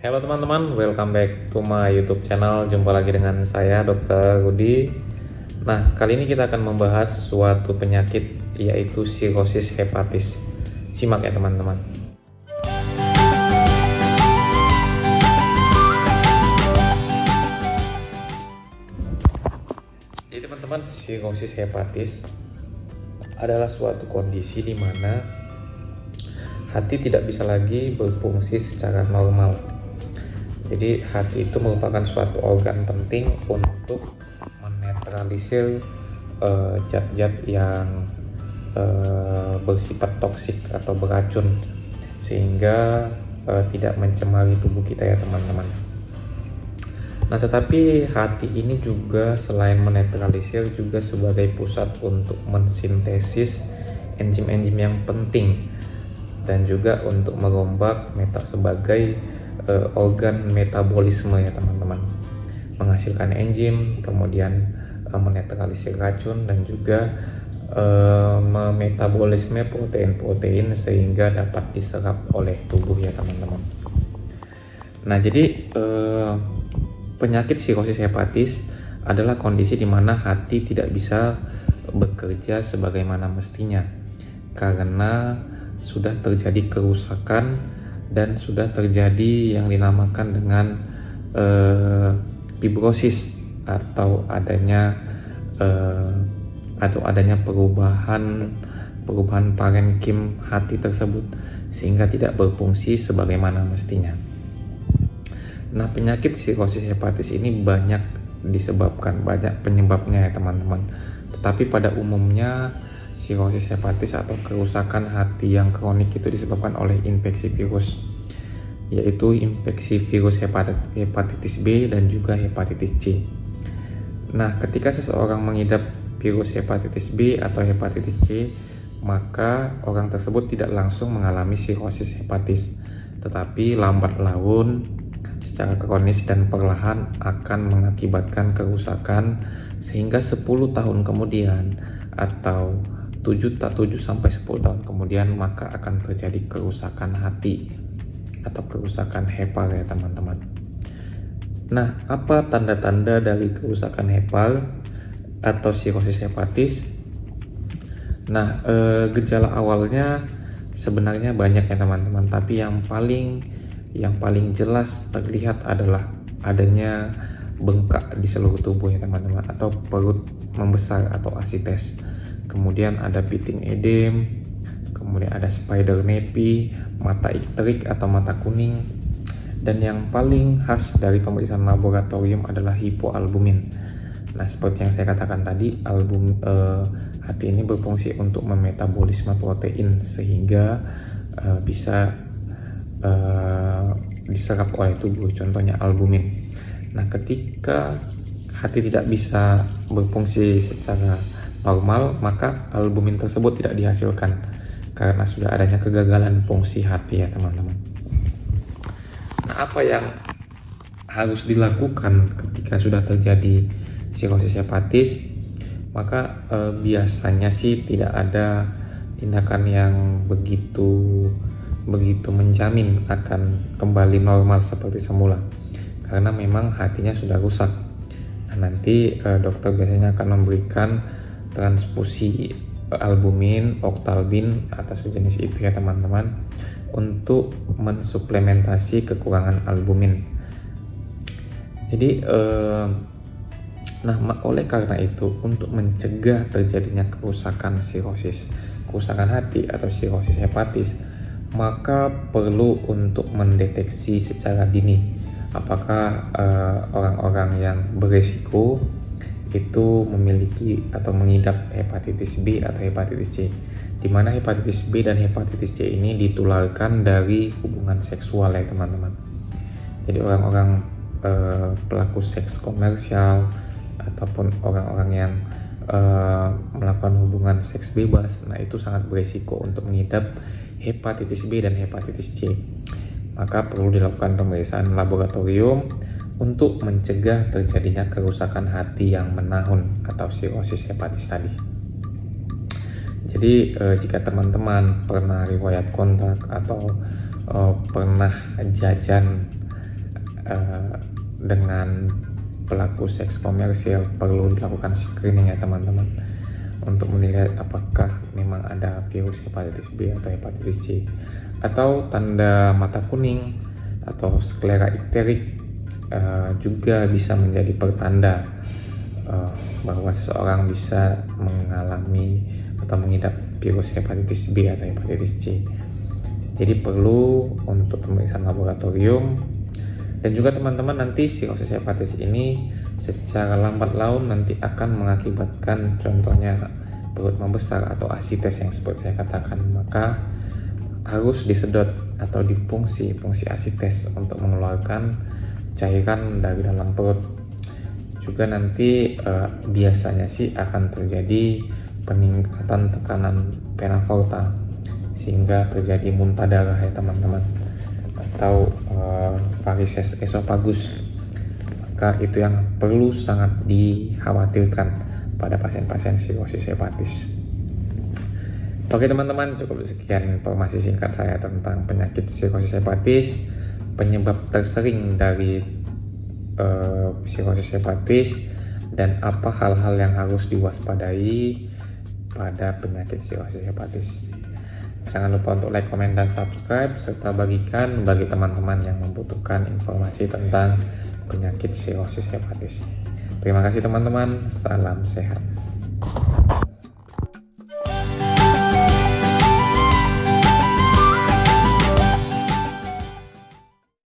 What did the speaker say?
Halo teman-teman, welcome back to my YouTube channel. Jumpa lagi dengan saya Dr. Rudi. Nah, kali ini kita akan membahas suatu penyakit yaitu sirosis hepatis. Simak ya teman-teman. Jadi teman-teman, sirosis hepatis adalah suatu kondisi di mana hati tidak bisa lagi berfungsi secara normal. Jadi hati itu merupakan suatu organ penting untuk menetralisir zat-zat yang bersifat toksik atau beracun sehingga tidak mencemari tubuh kita ya teman-teman. Nah, tetapi hati ini juga selain menetralisir juga sebagai pusat untuk mensintesis enzim-enzim yang penting dan juga untuk merombak sebagai organ metabolisme ya teman-teman, menghasilkan enzim, kemudian menetralisir racun dan juga memetabolisme protein-protein sehingga dapat diserap oleh tubuh ya teman-teman. Nah, jadi penyakit sirosis hepatis adalah kondisi di mana hati tidak bisa bekerja sebagaimana mestinya karena sudah terjadi kerusakan dan sudah terjadi yang dinamakan dengan fibrosis atau adanya perubahan parenkim hati tersebut sehingga tidak berfungsi sebagaimana mestinya. Nah, penyakit sirosis hepatis ini banyak penyebabnya ya teman-teman. Tetapi pada umumnya sirosis hepatis atau kerusakan hati yang kronik itu disebabkan oleh infeksi virus, yaitu infeksi virus hepatitis B dan juga hepatitis C. Nah, ketika seseorang mengidap virus hepatitis B atau hepatitis C, maka orang tersebut tidak langsung mengalami sirosis hepatis, tetapi lambat laun secara kronis dan perlahan akan mengakibatkan kerusakan sehingga 10 tahun kemudian atau 7 sampai 10 tahun kemudian maka akan terjadi kerusakan hati atau kerusakan hepal ya teman-teman. Nah, apa tanda-tanda dari kerusakan hepal atau sirosis hepatis? Nah, gejala awalnya sebenarnya banyak ya teman-teman, tapi yang paling jelas terlihat adalah adanya bengkak di seluruh tubuh ya teman-teman, atau perut membesar atau asites. Kemudian ada pitting edem, kemudian ada spider nepi, mata ikterik atau mata kuning, dan yang paling khas dari pemeriksaan laboratorium adalah hipoalbumin. Nah, seperti yang saya katakan tadi, hati ini berfungsi untuk memetabolisme protein sehingga bisa diserap oleh tubuh, contohnya albumin. Nah, ketika hati tidak bisa berfungsi secara normal, maka albumin tersebut tidak dihasilkan karena sudah adanya kegagalan fungsi hati ya teman-teman. Nah, apa yang harus dilakukan ketika sudah terjadi sirosis hepatis? Maka biasanya sih tidak ada tindakan yang begitu menjamin akan kembali normal seperti semula karena memang hatinya sudah rusak. Nah, nanti dokter biasanya akan memberikan transfusi albumin, oktalbin atau sejenis itu ya teman-teman untuk mensuplementasi kekurangan albumin. Jadi oleh karena itu untuk mencegah terjadinya kerusakan hati atau sirosis hepatis, maka perlu untuk mendeteksi secara dini apakah orang-orang yang beresiko itu memiliki atau mengidap hepatitis B atau hepatitis C, di mana hepatitis B dan hepatitis C ini ditularkan dari hubungan seksual ya teman-teman. Jadi orang-orang pelaku seks komersial ataupun orang-orang yang melakukan hubungan seks bebas, nah itu sangat beresiko untuk mengidap hepatitis B dan hepatitis C. Maka perlu dilakukan pemeriksaan laboratorium untuk mencegah terjadinya kerusakan hati yang menahun atau sirosis hepatis tadi. Jadi jika teman-teman pernah riwayat kontak atau pernah jajan dengan pelaku seks komersil perlu dilakukan screening ya teman-teman, untuk menilai apakah memang ada virus hepatitis B atau hepatitis C. Atau tanda mata kuning atau sklera ikterik juga bisa menjadi pertanda bahwa seseorang bisa mengalami atau mengidap virus hepatitis B atau hepatitis C. Jadi perlu untuk pemeriksaan laboratorium. Dan juga teman-teman, nanti sirosis hepatis ini secara lambat laun nanti akan mengakibatkan contohnya perut membesar atau asites yang seperti saya katakan. Maka harus disedot atau dipungsi asites untuk mengeluarkan cairan dari dalam perut. Juga nanti biasanya sih akan terjadi peningkatan tekanan vena porta sehingga terjadi muntah darah ya teman-teman, atau varises esofagus. Maka itu yang perlu sangat dikhawatirkan pada pasien-pasien sirosis hepatis. Oke teman-teman, cukup sekian informasi singkat saya tentang penyakit sirosis hepatis, penyebab tersering dari sirosis hepatis, dan apa hal-hal yang harus diwaspadai pada penyakit sirosis hepatis. Jangan lupa untuk like, komen, dan subscribe, serta bagikan bagi teman-teman yang membutuhkan informasi tentang penyakit sirosis hepatis. Terima kasih teman-teman, salam sehat.